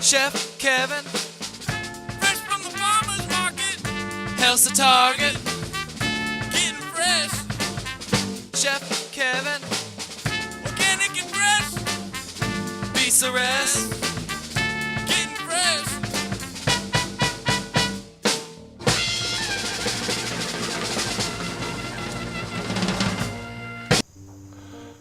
Chef Kevin, Fresh from the farmer's market. Health's a target. Getting fresh. Chef Kevin, Organic and fresh. beats the rest. Getting fresh.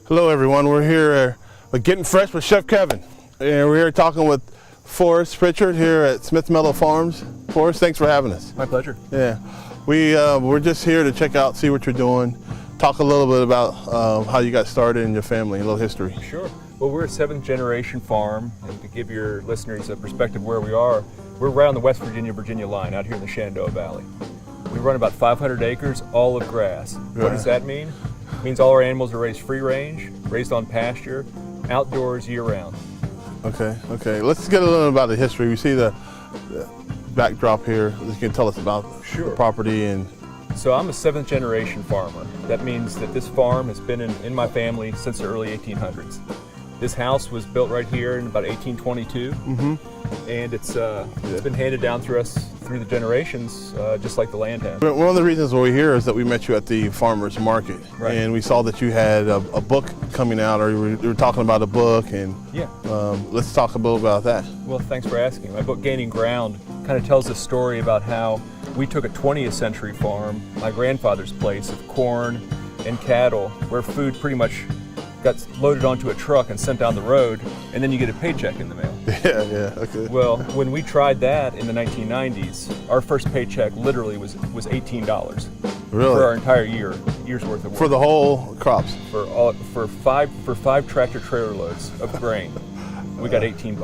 Hello everyone, we're here with Getting Fresh with Chef Kevin. And we're here talking with Forest Pritchard here at Smith Meadows Farms. Forrest, thanks for having us. My pleasure. Yeah, we're just here to check out, see what you're doing, talk a little bit about how you got started in your family, a little history. Sure. Well, we're a 7th generation farm, and to give your listeners a perspective where we are, we're right on the West Virginia line out here in the Shenandoah Valley. We run about 500 acres, all of grass. What does that mean? It means all our animals are raised free range, raised on pasture, outdoors year round. Okay. Let's get a little about the history. We see the backdrop here. You can tell us about the property. And So I'm a 7th generation farmer. That means that this farm has been in my family since the early 1800s. This house was built right here in about 1822, and it's been handed down through the generations, just like the land has. one of the reasons we're here is that we met you at the Farmers Market, Right. and we saw that you had a book coming out, or you were talking about a book, and Yeah. let's talk a little about that. Well, thanks for asking. My book, Gaining Ground, kind of tells a story about how we took a 20th century farm, my grandfather's place of corn and cattle, where food pretty much got loaded onto a truck and sent down the road, and then you get a paycheck in the mail. Yeah, okay. Well, when we tried that in the 1990s, our first paycheck literally was $18 Really? for our entire year's worth of work. For the whole crops? For five tractor trailer loads of grain, we got $18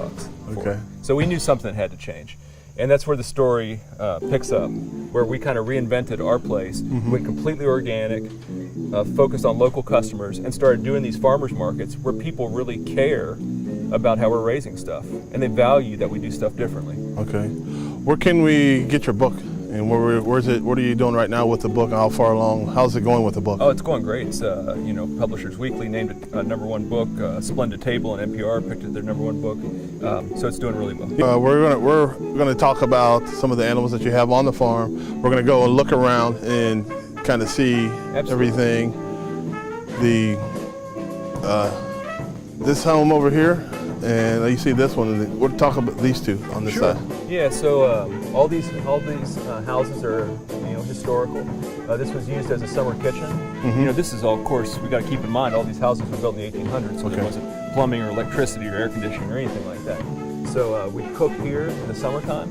for Okay. it. So we knew something had to change. And that's where the story picks up, where we kind of reinvented our place, went completely organic, focused on local customers, and started doing these farmers markets where people really care about how we're raising stuff, and they value that we do stuff differently. Okay. Where can we get your book? And where's it? What are you doing right now with the book? How far along? How's it going with the book? Oh, it's going great. It's Publishers Weekly named it #1 book. Splendid Table and NPR picked it their #1 book. So it's doing really well. We're gonna talk about some of the animals that you have on the farm. We're gonna go and look around and kind of see everything. This home over here, and you see this one. We'll talk about these two on this side. Yeah. So all these houses are historical. This was used as a summer kitchen. This is all, of course, we got to keep in mind all these houses were built in the 1800s, so there wasn't plumbing or electricity or air conditioning or anything like that. So we cook here in the summertime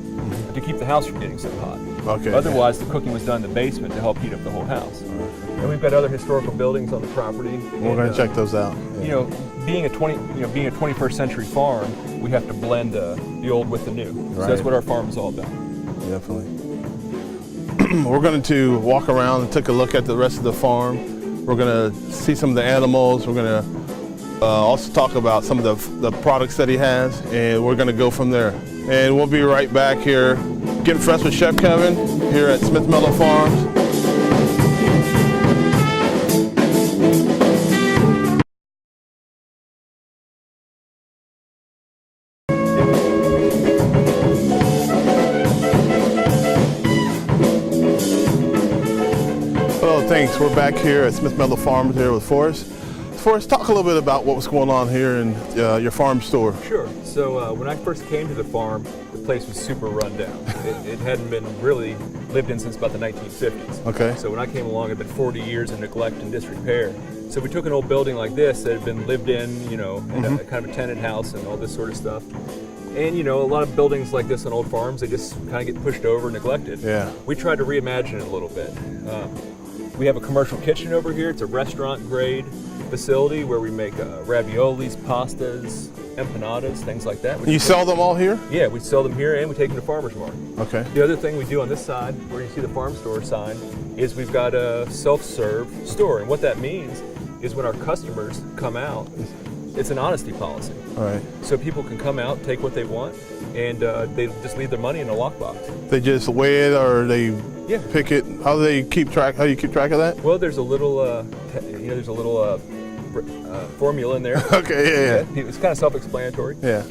to keep the house from getting so hot. Okay. Otherwise, the cooking was done in the basement to help heat up the whole house. And we've got other historical buildings on the property. We're going to check those out. Yeah. Being a 21st century farm, we have to blend the old with the new. So that's what our farm is all about. Definitely. We're going to walk around and take a look at the rest of the farm. We're going to see some of the animals. We're going to also talk about some of the products that he has, and we're going to go from there. And we'll be right back here, Getting Fresh with Chef Kevin here at Smith Meadows Farms. Thanks. We're back here at Smith Meadows Farms here with Forrest. Forrest, talk a little bit about what was going on here in your farm store. Sure. So when I first came to the farm, the place was super run down. It hadn't been really lived in since about the 1950s. Okay. So when I came along, it had been 40 years of neglect and disrepair. So we took an old building like this that had been lived in, in a kind of a tenant house and all this sort of stuff. And a lot of buildings like this on old farms, they just kind of get pushed over and neglected. Yeah. We tried to reimagine it a little bit. We have a commercial kitchen over here. It's a restaurant grade facility where we make raviolis, pastas, empanadas, things like that. You sell them all here? Yeah, we sell them here and we take them to farmers market. Okay. The other thing we do on this side, where you see the farm store sign, is we've got a self-serve store. And what that means is when our customers come out, it's an honesty policy. All right. So people can come out, take what they want, and they just leave their money in a lockbox. They just weigh it, or they pick it. How do you keep track of that? Well, there's a little, formula in there. Okay, yeah. It's kind of self-explanatory. Yeah.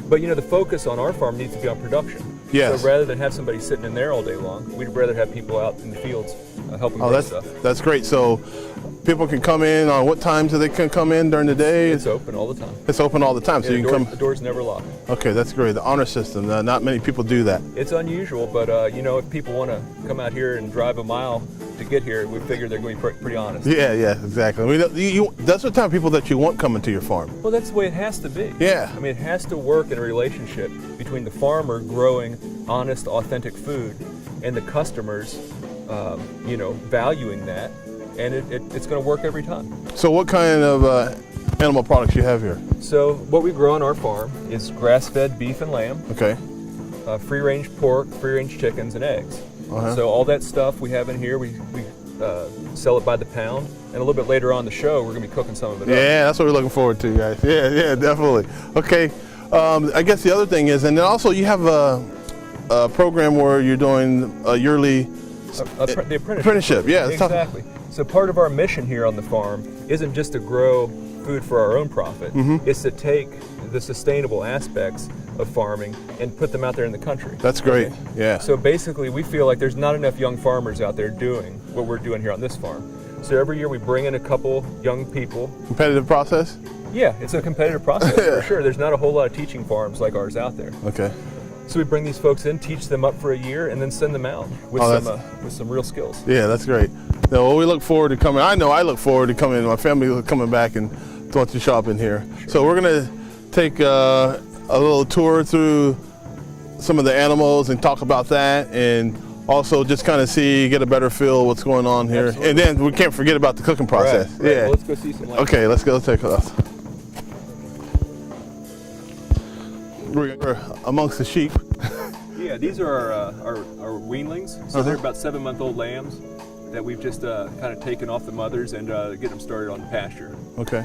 But the focus on our farm needs to be on production. Yes. So rather than have somebody sitting in there all day long, we'd rather have people out in the fields helping grow stuff. That's great. So people can come in on what times they can come in during the day? It's open all the time. It's open all the time, so you can come. The door's never locked. Okay, that's great. The honor system. Not many people do that. It's unusual, but if people want to come out here and drive a mile to get here, we figure they're going to be pretty honest. Yeah, exactly. I mean, that's the type of people that you want coming to your farm. Well, that's the way it has to be. Yeah. I mean, it has to work in a relationship between the farmer growing honest, authentic food and the customers, valuing that, and it's going to work every time. So what kind of animal products you have here? So what we grow on our farm is grass-fed beef and lamb, Okay. free-range pork, free-range chickens, and eggs. Uh-huh. So all that stuff we have in here, we sell it by the pound, and a little bit later on the show, we're going to be cooking some of it up. Yeah, that's what we're looking forward to, guys. Yeah, definitely. Okay. I guess the other thing is, and then also you have a program where you're doing a yearly The apprenticeship. Yeah, exactly. So part of our mission here on the farm isn't just to grow food for our own profit. It's to take the sustainable aspects of farming and put them out there in the country. That's great. Okay? Yeah. So basically, we feel like there's not enough young farmers out there doing what we're doing here on this farm. So every year we bring in a couple young people. Competitive process? Yeah, it's a competitive process for sure. There's not a whole lot of teaching farms like ours out there. Okay. So we bring these folks in, teach them up for a year, and then send them out with some real skills. Yeah, that's great. No, well, we look forward to coming. I know I look forward to coming. My family is coming back and want to shop in here. Sure. So we're gonna take a little tour through some of the animals and talk about that, and also just kind of get a better feel of what's going on here. Absolutely. And then we can't forget about the cooking process. Right. Yeah. Well, let's go see some. Okay, let's go take a look. We're amongst the sheep. Yeah, these are our weanlings. So they're about 7-month-old lambs that we've just kind of taken off the mothers and get them started on the pasture. Okay.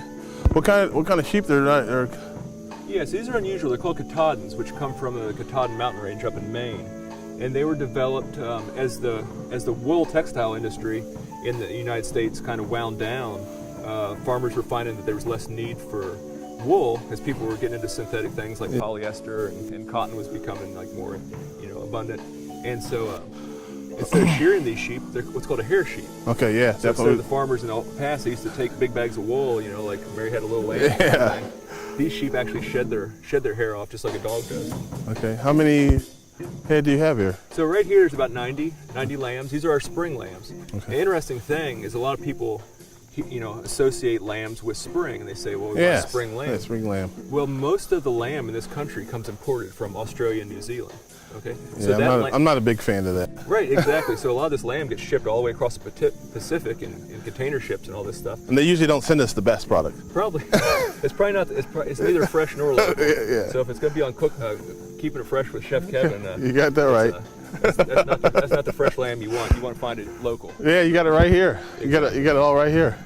What kind of sheep they're? Yes, these are unusual. They're called Katahdins, which come from the Katahdin mountain range up in Maine, and they were developed as the wool textile industry in the United States kind of wound down. Farmers were finding that there was less need for wool as people were getting into synthetic things like polyester, and cotton was becoming like more abundant, and so instead of shearing these sheep, they're what's called a hair sheep. Okay, yeah, so definitely. Instead of the farmers in the past, they used to take big bags of wool, like Mary had a little lamb. Yeah. These sheep actually shed their hair off just like a dog does. Okay, how many head do you have here? So right here is about 90 lambs. These are our spring lambs. Okay. The interesting thing is a lot of people associate lambs with spring, and they say, well, we want a spring lamb. Yeah, spring lamb. Well, most of the lamb in this country comes imported from Australia and New Zealand. Okay. Yeah, so I'm not a big fan of that. Right, exactly. So a lot of this lamb gets shipped all the way across the Pacific in container ships and all this stuff. And they usually don't send us the best product. Probably. It's probably not. It's neither fresh nor local. Yeah. So if it's going to be on keeping it fresh with Chef Kevin, you got that right. That's not the fresh lamb you want. You want to find it local. Yeah, you got it right here. Exactly. You got it all right here.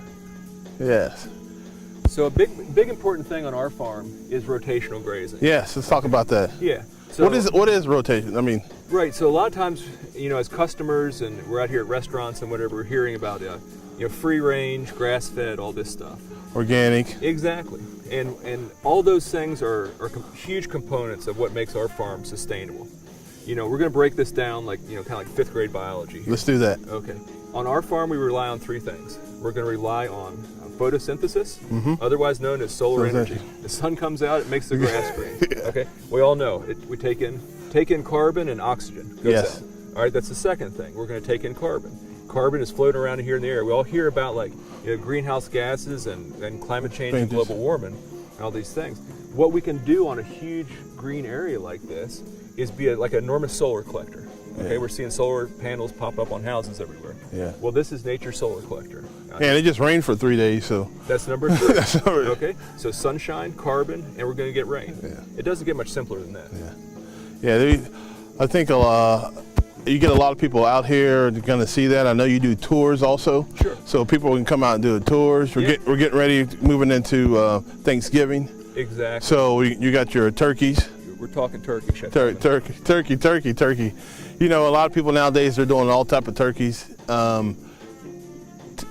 Yes. So a big important thing on our farm is rotational grazing. Yes, let's talk about that. Yeah. So, what is rotation? I mean. Right. So a lot of times, as customers, and we're out here at restaurants and whatever, we're hearing about free range, grass fed, all this stuff. Organic. Exactly. And all those things are huge components of what makes our farm sustainable. We're going to break this down like kind of like 5th grade biology here. Let's do that. Okay. On our farm, we rely on 3 things. We're going to rely on photosynthesis, otherwise known as solar energy. The sun comes out, it makes the grass green. Yeah. Okay. We all know it. We take in carbon and oxygen. Yes. Out. All right. That's the second thing. We're going to take in carbon. Carbon is floating around here in the air. We all hear about greenhouse gases and climate change and global warming and all these things. What we can do on a huge green area like this is be like an enormous solar collector. Okay, we're seeing solar panels pop up on houses everywhere. Yeah. Well, this is nature's solar collector. And it just rained for 3 days, so. That's number 3. Okay, so sunshine, carbon, and we're going to get rain. Yeah. It doesn't get much simpler than that. Yeah. I think you get a lot of people out here going to see that. I know you do tours also. Sure. So people can come out and do the tours. We're getting ready, moving into Thanksgiving. Exactly. So you got your turkeys. We're talking turkey, Chef. Turkey. A lot of people nowadays are doing all type of turkeys.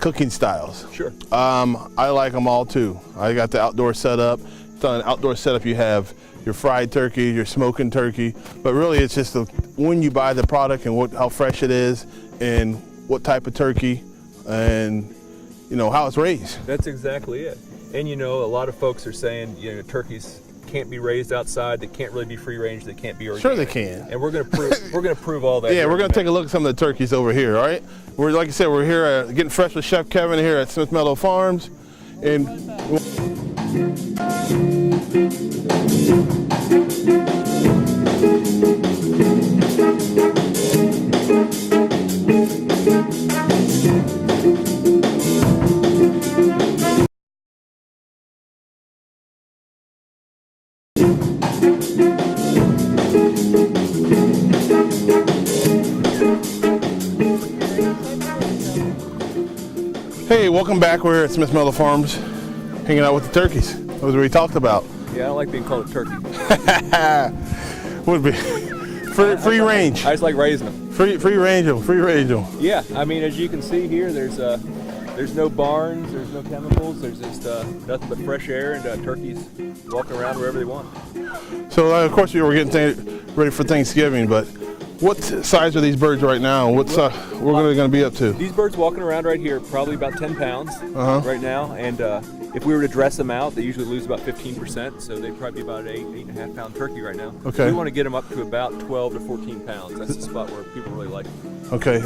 cooking styles. Sure. I like them all too. I got the outdoor setup. It's on an outdoor setup. You have your fried turkey, your smoking turkey, but really it's just when you buy the product and how fresh it is and what type of turkey and how it's raised. That's exactly it. And a lot of folks are saying turkeys can't be raised outside. They can't really be free range. They can't be organic. Sure they can. And we're going to prove all that. Yeah, we're going to take a look at some of the turkeys over here. All right. Like I said, we're here getting fresh with Chef Kevin here at Smith Meadows Farms, and. Hey, welcome back. We're at Smith Meadows Farms, hanging out with the turkeys. That was what we talked about. Yeah, I don't like being called a turkey. Would be free range. I just like raising them. Free range them. Yeah, I mean, as you can see here, there's no barns, there's no chemicals, there's just nothing but fresh air and turkeys walking around wherever they want. So of course we were getting ready for Thanksgiving, but what size are these birds right now? What's we're going to be up to? These birds walking around right here, probably about 10 pounds right now, and if we were to dress them out, they usually lose about 15%, so they'd probably be about an 8.5 pound turkey right now. Okay. We want to get them up to about 12 to 14 pounds. That's the spot where people really like them. Okay.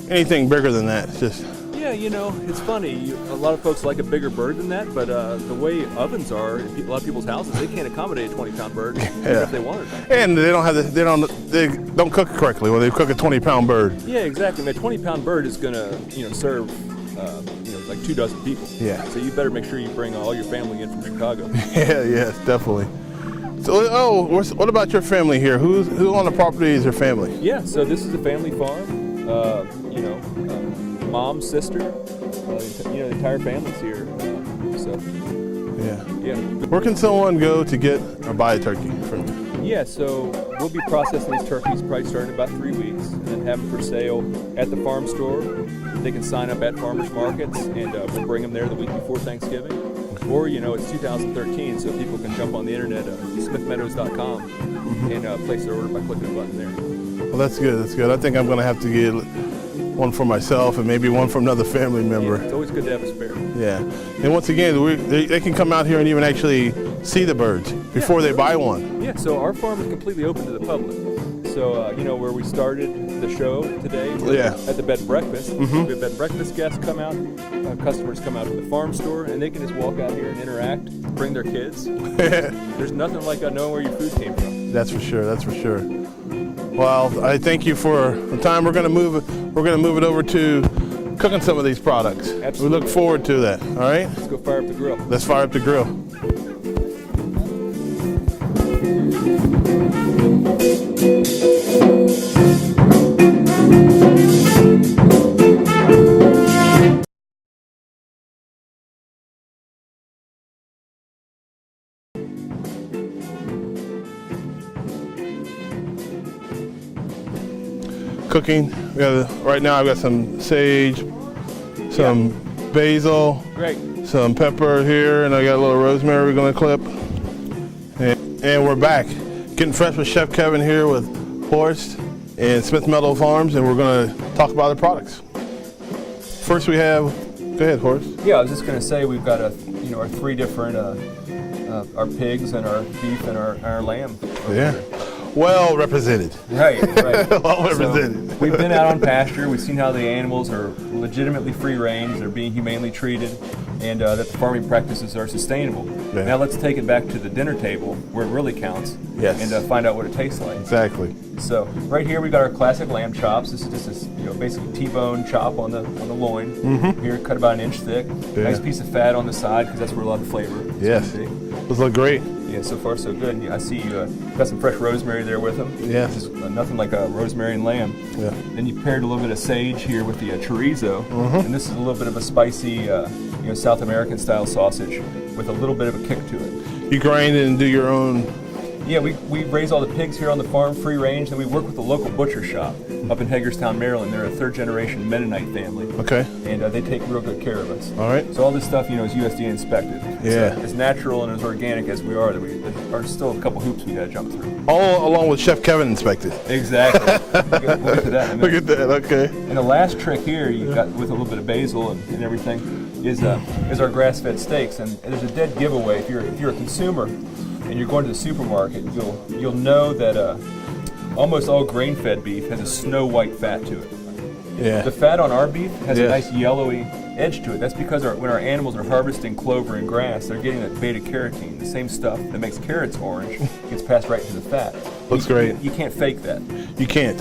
Anything bigger than that? It's just. Yeah, it's funny. A lot of folks like a bigger bird than that, but the way ovens are in a lot of people's houses, they can't accommodate a 20-pound bird even if they wanted to. And they don't cook it correctly when they cook a 20-pound bird. Yeah, exactly. A 20-pound bird is going to serve like 2 dozen people. Yeah. So you better make sure you bring all your family in from Chicago. Yeah, yes, definitely. So, what about your family here? Who's on the property is your family? Yeah, so this is a family farm. Mom, sister, the entire family's here. Yeah. Where can someone go to get or buy a turkey from you? Yeah, so we'll be processing these turkeys probably starting in about 3 weeks and then have them for sale at the farm store. They can sign up at farmers markets and we'll bring them there the week before Thanksgiving. Or, it's 2013, so people can jump on the internet at smithmeadows.com and place their order by clicking a button there. Well, that's good. That's good. I think I'm going to have to get one for myself and maybe one for another family member. Yeah, it's always good to have a spare. Yeah. And once again, they can come out here and even actually see the birds before they buy one. Yeah, so our farm is completely open to the public. So, where we started the show today, at the bed and breakfast, we have bed and breakfast guests come out, customers come out to the farm store, and they can just walk out here and interact, bring their kids. There's nothing like knowing where your food came from. That's for sure. That's for sure. Well, I thank you for the time. We're going to move it over to cooking some of these products. Absolutely. We look forward to that. All right. Let's go fire up the grill. Let's fire up the grill. Cooking. Right now I've got some sage, some basil, Great. some pepper here, and I got a little rosemary we're going to clip. And we're back. Getting fresh with Chef Kevin here with Forrest and Smith Meadows Farms, and we're going to talk about the products. First we have, go ahead, Forrest. Yeah, I was just going to say we've got our 3 different, our pigs and our beef and our lamb. Yeah. Well represented. Right. Well represented. So we've been out on pasture. We've seen how the animals are legitimately free range. They're being humanely treated, and that the farming practices are sustainable. Yeah. Now let's take it back to the dinner table where it really counts. Yes. And find out what it tastes like. Exactly. So right here we got our classic lamb chops. This is just basically T-bone chop on the loin. Here, cut about 1 inch thick. Yeah. Nice piece of fat on the side because that's where a lot of flavor is Yes. going to be. Those look great. Yeah, so far so good. I see you got some fresh rosemary there with them. Yes. Just, nothing like a rosemary and lamb. Yeah. Then you paired a little bit of sage here with the chorizo, and this is a little bit of a spicy, South American style sausage with a little bit of a kick to it. You grind it and do your own Yeah, we raise all the pigs here on the farm, free range, and we work with the local butcher shop up in Hagerstown, Maryland. They're a third-generation Mennonite family. Okay. And they take real good care of us. All right. So all this stuff, is USDA inspected. Yeah. So as natural and as organic as we are, there are still a couple hoops we got to jump through. All along with Chef Kevin inspected. Exactly. We'll get to that in a minute. Look at that. Okay. And the last trick here, you got with a little bit of basil and everything, is our grass-fed steaks. And there's a dead giveaway. If you're a consumer and you're going to the supermarket, you'll know that almost all grain-fed beef has a snow-white fat to it. Yeah. The fat on our beef has Yeah. a nice yellowy edge to it. That's because when our animals are harvesting clover and grass, they're getting that beta-carotene, the same stuff that makes carrots orange, gets passed right to the fat. Looks great. You can't fake that. You can't.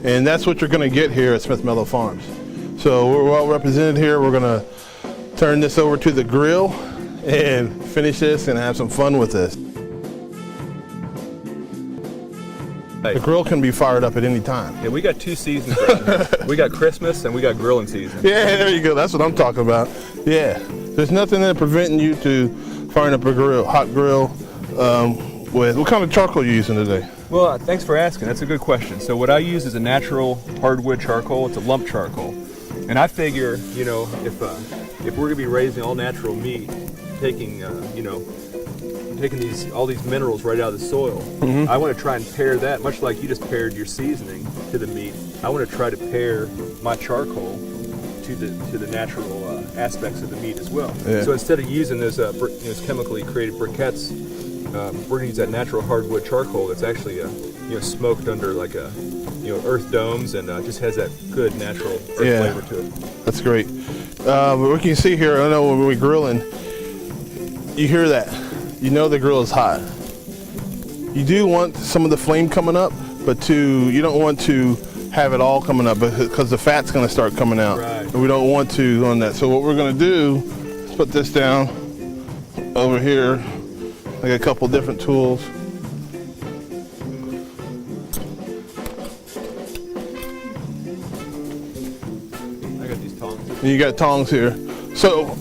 And that's what you're going to get here at Smith Meadows Farms. So we're well represented here. We're going to turn this over to the grill and finish this and have some fun with this. The grill can be fired up at any time. Yeah, we got 2 seasons right now. We got Christmas and we got grilling season. Yeah, there you go. That's what I'm talking about. Yeah. There's nothing that preventing you to firing up a grill, hot grill. With what kind of charcoal are you using today? Well, thanks for asking. That's a good question. So what I use is a natural hardwood charcoal. It's a lump charcoal. And I figure, if we're going to be raising all natural meat, taking all these minerals right out of the soil, I want to try and pair that, much like you just paired your seasoning to the meat. I want to try to pair my charcoal to the natural aspects of the meat as well. Yeah. So instead of using those chemically created briquettes, we're going to use that natural hardwood charcoal that's actually smoked under like earth domes and just has that good natural earth flavor to it. That's great. But what you can see here, I know when we're grilling, you hear that. You know the grill is hot. You do want some of the flame coming up, but you don't want to have it all coming up because the fat's going to start coming out. Right. And we don't want to on that. So what we're going to do is put this down over here. I got a couple different tools. I got these tongs. And you got tongs here. So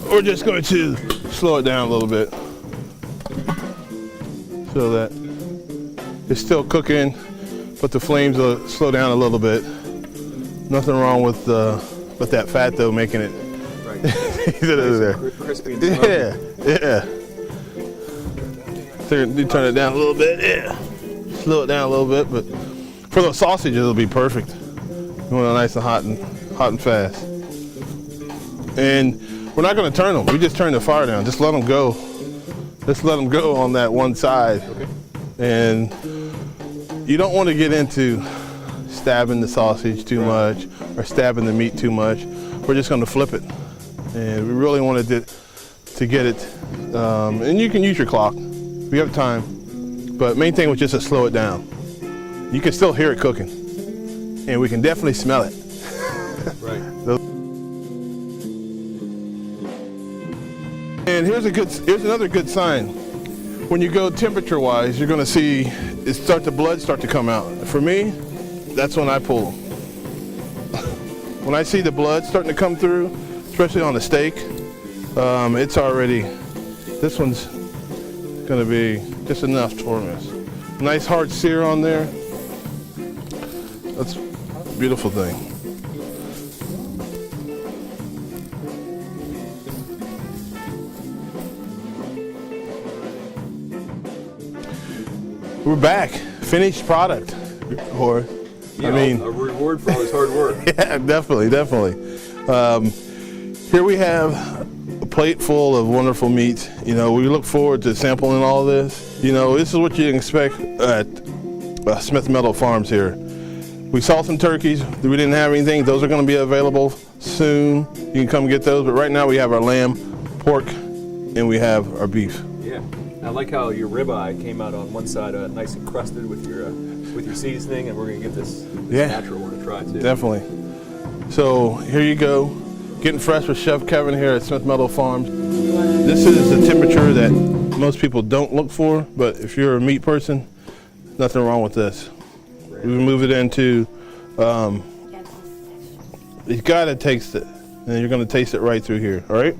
we're just going to slow it down a little bit so that it's still cooking, but the flames will slow down a little bit. Nothing wrong with that fat though, making it Right. there. Crispy and smoky. Yeah. So you turn it down a little bit. Yeah. Slow it down a little bit, but for those sausages, it'll be perfect. You want it nice and hot and fast. And we're not going to turn them. We just turn the fire down. Just let them go. Just let them go on that one side. Okay. And you don't want to get into stabbing the sausage too much or stabbing the meat too much. We're just going to flip it. And we really wanted to get it. And you can use your clock if you have time. But main thing was just to slow it down. You can still hear it cooking. And we can definitely smell it. Right. And here's another good sign. When you go temperature-wise, you're going to see the blood start to come out. For me, that's when I pull them. When I see the blood starting to come through, especially on the steak, it's already. This one's going to be just enough for us. Nice hard sear on there. That's a beautiful thing. We're back. Finished product. Or, Yeah, I mean, a reward for all this hard work. yeah, definitely. Here we have a plate full of wonderful meat. We look forward to sampling all this. This is what you can expect at Smith Meadows Farms here. We saw some turkeys. We didn't have anything. Those are going to be available soon. You can come get those. But right now we have our lamb, pork, and we have our beef. Yeah. I like how your ribeye came out on one side nice and crusted with your seasoning, and we're going to get this natural one to try too. Definitely. So here you go. Getting fresh with Chef Kevin here at Smith Meadows Farms. This is the temperature that most people don't look for, but if you're a meat person, nothing wrong with this. We move it into, you gotta taste it, and you're gonna taste it right through here, all right?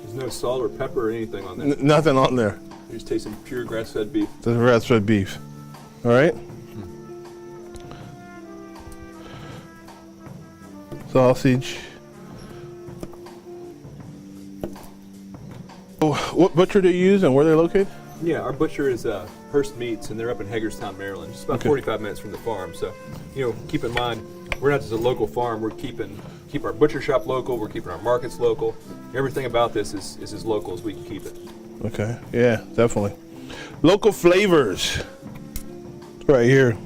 There's no salt or pepper or anything on there. Nothing on there. You're just tasting pure grass-fed beef. The grass-fed beef. All right. Sausage. Oh, what butcher do you use and where they're located? Yeah, our butcher is Hearst Meats, and they're up in Hagerstown, Maryland, just about 45 minutes from the farm. So, keep in mind, we're not just a local farm. We're keep our butcher shop local. We're keeping our markets local. Everything about this is as local as we can keep it. Okay. Yeah, definitely. Local flavors. Right here.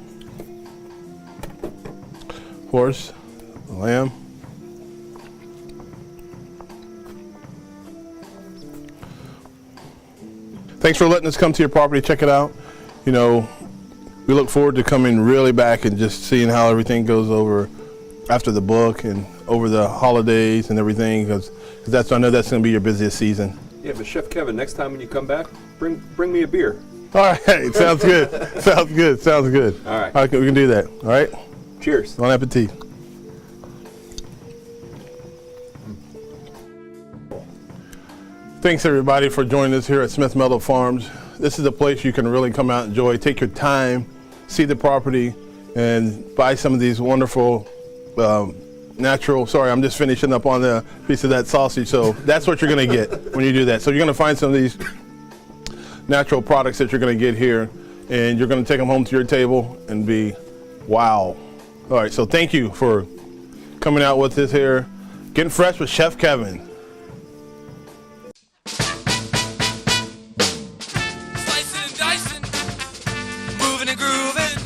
Horse, lamb. Thanks for letting us come to your property, check it out. We look forward to coming really back and just seeing how everything goes over after the book and over the holidays and everything, because I know that's going to be your busiest season. Yeah, but Chef Kevin, next time when you come back, bring me a beer. All right, sounds good. Sounds good. All right. All right, we can do that. All right. Cheers. Bon appetit. Thanks everybody for joining us here at Smith Meadows Farms. This is a place you can really come out and enjoy, take your time, see the property, and buy some of these wonderful natural, sorry, I'm just finishing up on the piece of that sausage, so that's what you're gonna get when you do that. So you're gonna find some of these natural products that you're gonna get here, and you're gonna take them home to your table and be, wow. All right, so thank you for coming out with this here. Getting Fresh with Chef Kevin. Slicing and dicing, moving and grooving,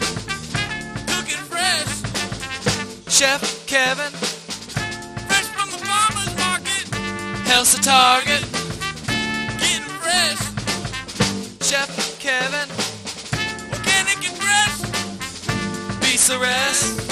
Cooking fresh, Chef Kevin, fresh from the farmer's market. Hell's the target, Getting fresh, Chef Kevin, organic and fresh. beats the rest.